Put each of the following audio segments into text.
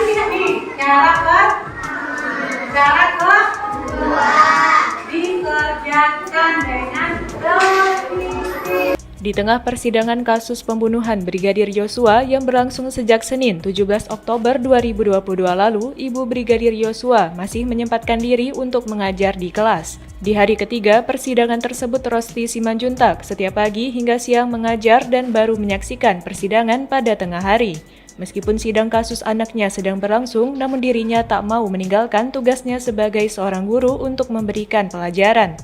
tidak nih cara kedua dikerjakan dengan teliti. Di tengah persidangan kasus pembunuhan Brigadir Yosua yang berlangsung sejak Senin 17 Oktober 2022 lalu, Ibu Brigadir Yosua masih menyempatkan diri untuk mengajar di kelas. Di hari ketiga persidangan tersebut, Rosti Simanjuntak setiap pagi hingga siang mengajar dan baru menyaksikan persidangan pada tengah hari. Meskipun sidang kasus anaknya sedang berlangsung, namun dirinya tak mau meninggalkan tugasnya sebagai seorang guru untuk memberikan pelajaran.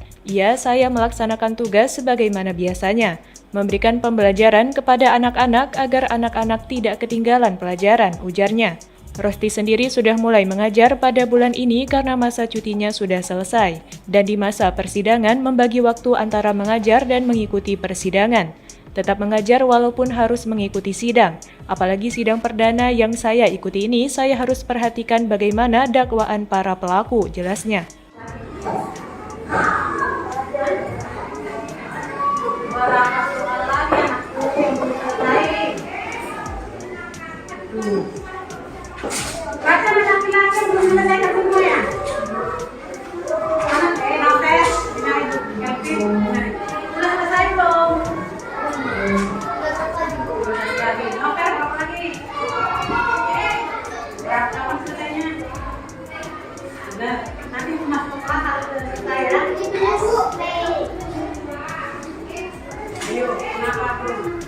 Saya melaksanakan tugas sebagaimana biasanya, memberikan pembelajaran kepada anak-anak agar anak-anak tidak ketinggalan pelajaran, ujarnya. Rosti sendiri sudah mulai mengajar pada bulan ini karena masa cutinya sudah selesai, dan di masa persidangan membagi waktu antara mengajar dan mengikuti persidangan. Tetap mengajar walaupun harus mengikuti sidang, apalagi sidang perdana yang saya ikuti ini, saya harus perhatikan bagaimana dakwaan para pelaku, jelasnya. Nanti masuk kelas harus selesai ya. Ayo, kenapa tuh?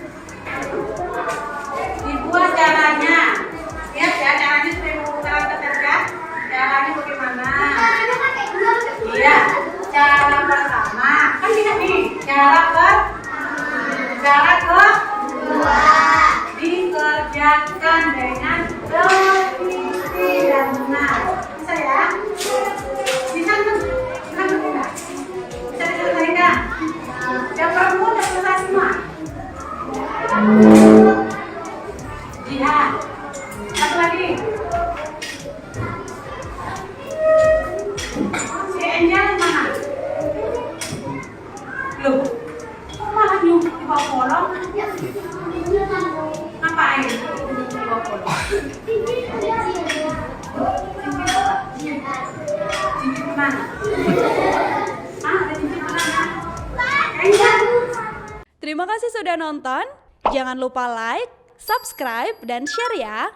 Dibuat caranya. Lihat ya, caranya supaya cara kecerdasan. Caranya bagaimana? Iya, cara pertama. Kan tidak nih, cara kedua dikerjakan dengan teliti dan benar. Bisa ya? Bisa tuh? Bisa tidak? Bisa diselesaikan? Yang perempuan udah selesai semua. Iya. Satu lagi. Si Angel mana? Loh, kok malah nyumpuk di bawah kolong? Ngapain? Di bawah kolong. Cincin mana? Ada cincin mana? Angel. Terima kasih sudah nonton. Jangan lupa like, subscribe, dan share ya.